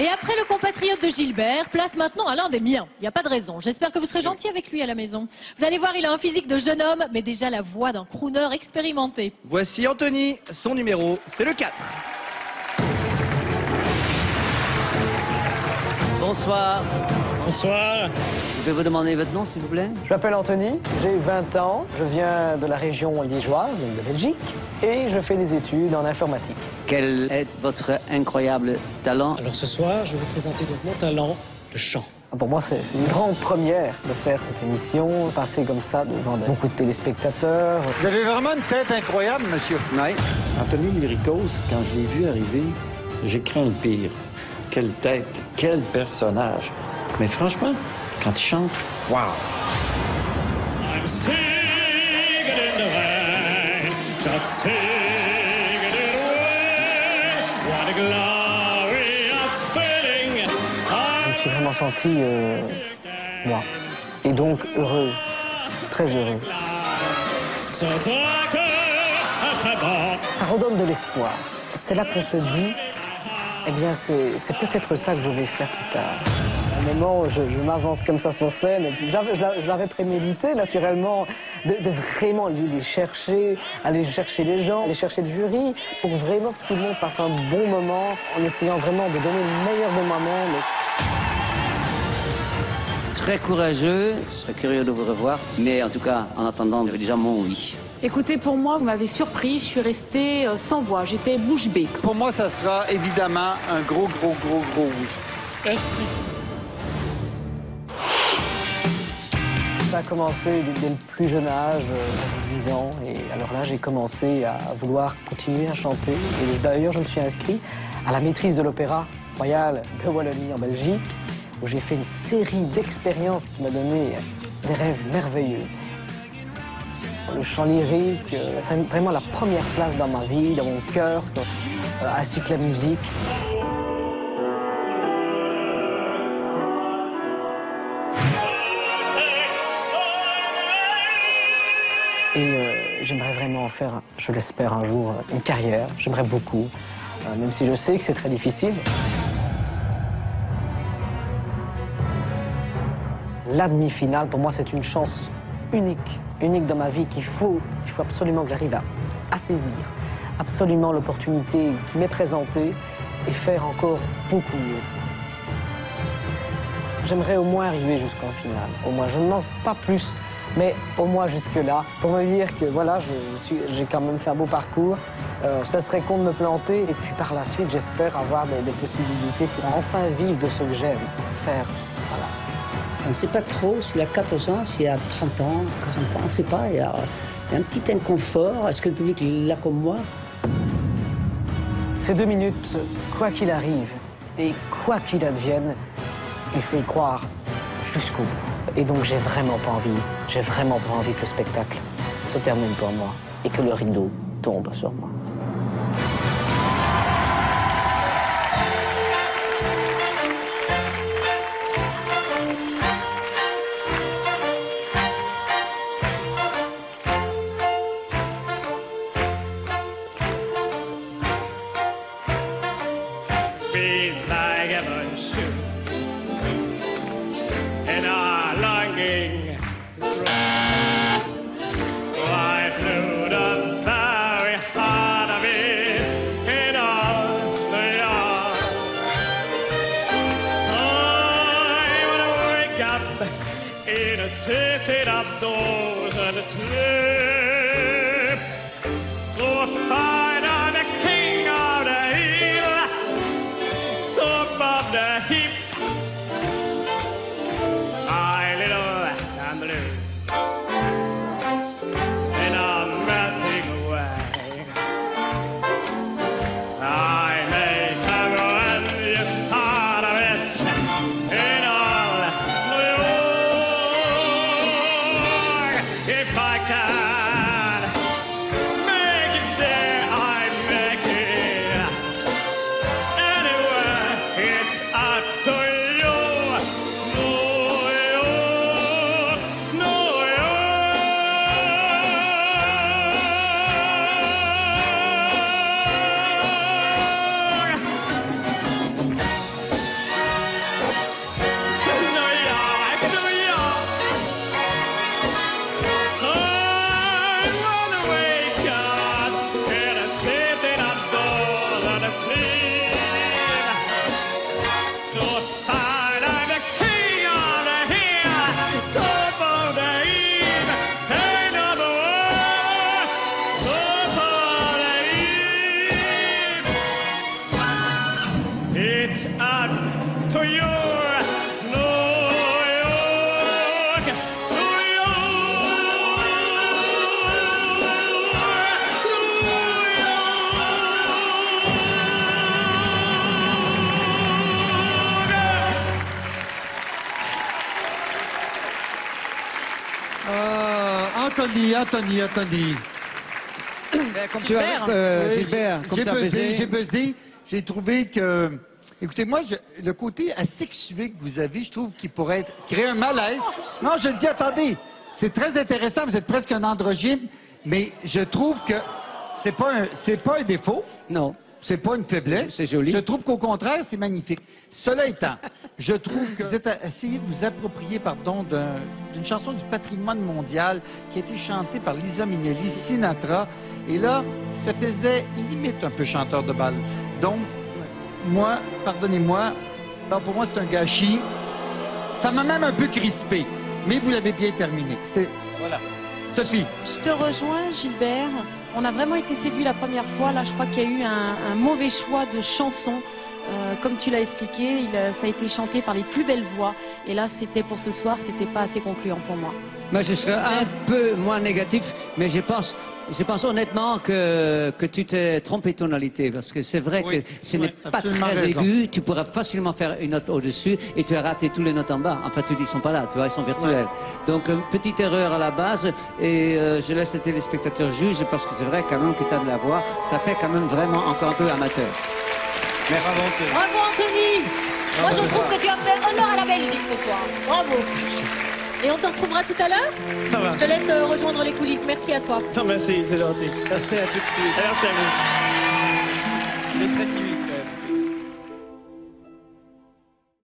Et après le compatriote de Gilbert, place maintenant à l'un des miens. Il n'y a pas de raison. J'espère que vous serez gentil avec lui à la maison. Vous allez voir, il a un physique de jeune homme, mais déjà la voix d'un crooner expérimenté. Voici Anthony, son numéro, c'est le 4. Bonsoir. Bonsoir. Je peux vous demander votre nom, s'il vous plaît? Je m'appelle Anthony, j'ai 20 ans, je viens de la région liégeoise, donc de Belgique, et je fais des études en informatique. Quel est votre incroyable talent? Alors ce soir, je vais vous présenter donc mon talent, le chant. Pour moi, c'est une grande première de faire cette émission, passer comme ça devant beaucoup de téléspectateurs. Vous avez vraiment une tête incroyable, monsieur. Oui. Anthony Lyricos, quand je l'ai vu arriver, j'ai craint le pire. Quelle tête, quel personnage. Mais franchement, quand il chante, wow! I'm singing in the rain, just singing it away. What a glorious feeling. Je me suis vraiment senti, moi. Et donc heureux, très heureux. So dark and Ça redonne de l'espoir. C'est là qu'on se dit, eh bien, c'est peut-être ça que je vais faire plus tard. À un moment où je m'avance comme ça sur scène, et puis je l'avais prémédité naturellement, de vraiment aller chercher les gens, aller chercher le jury, pour vraiment que tout le monde passe un bon moment, en essayant vraiment de donner le meilleur de moi-même. Très courageux, je serais curieux de vous revoir. Mais en tout cas, en attendant, j'avais déjà mon oui. Écoutez, pour moi, vous m'avez surpris, je suis restée sans voix, j'étais bouche bée. Pour moi, ça sera évidemment un gros oui. Merci. Ça a commencé dès le plus jeune âge, 10 ans, et alors là, j'ai commencé à vouloir continuer à chanter. Et d'ailleurs, je me suis inscrit à la maîtrise de l'Opéra Royal de Wallonie en Belgique, où j'ai fait une série d'expériences qui m'a donné des rêves merveilleux. Le chant lyrique, c'est vraiment la première place dans ma vie, dans mon cœur, ainsi que la musique. Et j'aimerais vraiment en faire, je l'espère un jour, une carrière. J'aimerais beaucoup, même si je sais que c'est très difficile. La demi-finale, pour moi, c'est une chance unique dans ma vie qu'il faut absolument que j'arrive à saisir. Absolument l'opportunité qui m'est présentée et faire encore beaucoup mieux. J'aimerais au moins arriver jusqu'en finale. Au moins, je ne demande pas plus, mais au moins jusque-là, pour me dire que voilà, j'ai quand même fait un beau parcours. Ce serait con de me planter. Et puis par la suite, j'espère avoir des possibilités pour enfin vivre de ce que j'aime faire. Voilà. On ne sait pas trop s'il a 14 ans, s'il a 30 ans, 40 ans, on ne sait pas. Il y a un petit inconfort. Est-ce que le public l'a comme moi? Ces 2 minutes, quoi qu'il arrive et quoi qu'il advienne, il faut y croire jusqu'au bout. Et donc j'ai vraiment pas envie que le spectacle se termine pour moi et que le rideau tombe sur moi. Breeze like ever should, and our longing to grow. Fly through the very heart of it, in all the yard. I wanna wake up in a city of doors and sleep, to find out the king of the hill, top of the heap. I little and blue, and I'm melting away. I make a when you start of it, in all New York. If I can make it there, I make it. Anywhere, it's up it's up to you. New York, New Anthony. Comme tu as, Gilbert, comme tu as baisé. J'ai buzzé. J'ai trouvé que... Écoutez, moi, le côté asexué que vous avez, je trouve qu'il pourrait créer un malaise. Non, je dis, attendez, c'est très intéressant, vous êtes presque un androgyne, mais je trouve que c'est pas un défaut. Non. C'est pas une faiblesse. C'est joli. Je trouve qu'au contraire, c'est magnifique. Cela étant, je trouve que vous êtes essayé de vous approprier, d'une chanson du patrimoine mondial qui a été chantée par Liza Minnelli, Sinatra. Et là, ça faisait limite un peu chanteur de bal. Donc, moi, pardonnez-moi, pour moi, c'est un gâchis. Ça m'a même un peu crispé. Mais vous l'avez bien terminé. C'était... Voilà. Sophie. Je te rejoins, Gilbert. On a vraiment été séduits la première fois. Là, je crois qu'il y a eu un mauvais choix de chanson. Comme tu l'as expliqué, ça a été chanté par les plus belles voix. Et là, c'était pour ce soir, c'était pas assez concluant pour moi. Moi, je serais un peu moins négatif, mais je pense honnêtement que tu t'es trompé de tonalité, parce que c'est vrai que ce n'est pas très aigu. Tu pourrais facilement faire une note au-dessus et tu as raté tous les notes en bas. Enfin, ils ne sont pas là, tu vois, ils sont virtuels. Donc, petite erreur à la base, et je laisse les téléspectateurs juger, parce que c'est vrai quand même que tu as de la voix. Ça fait quand même vraiment encore un peu amateur. Merci. Bravo, Anthony. Moi, je trouve que tu as fait honneur à la Belgique ce soir. Bravo. Et on te retrouvera tout à l'heure. Ça va. Je te laisse rejoindre les coulisses. Merci à toi. Non, merci, c'est gentil. Merci à tout de suite. Merci à vous. Il est très timide.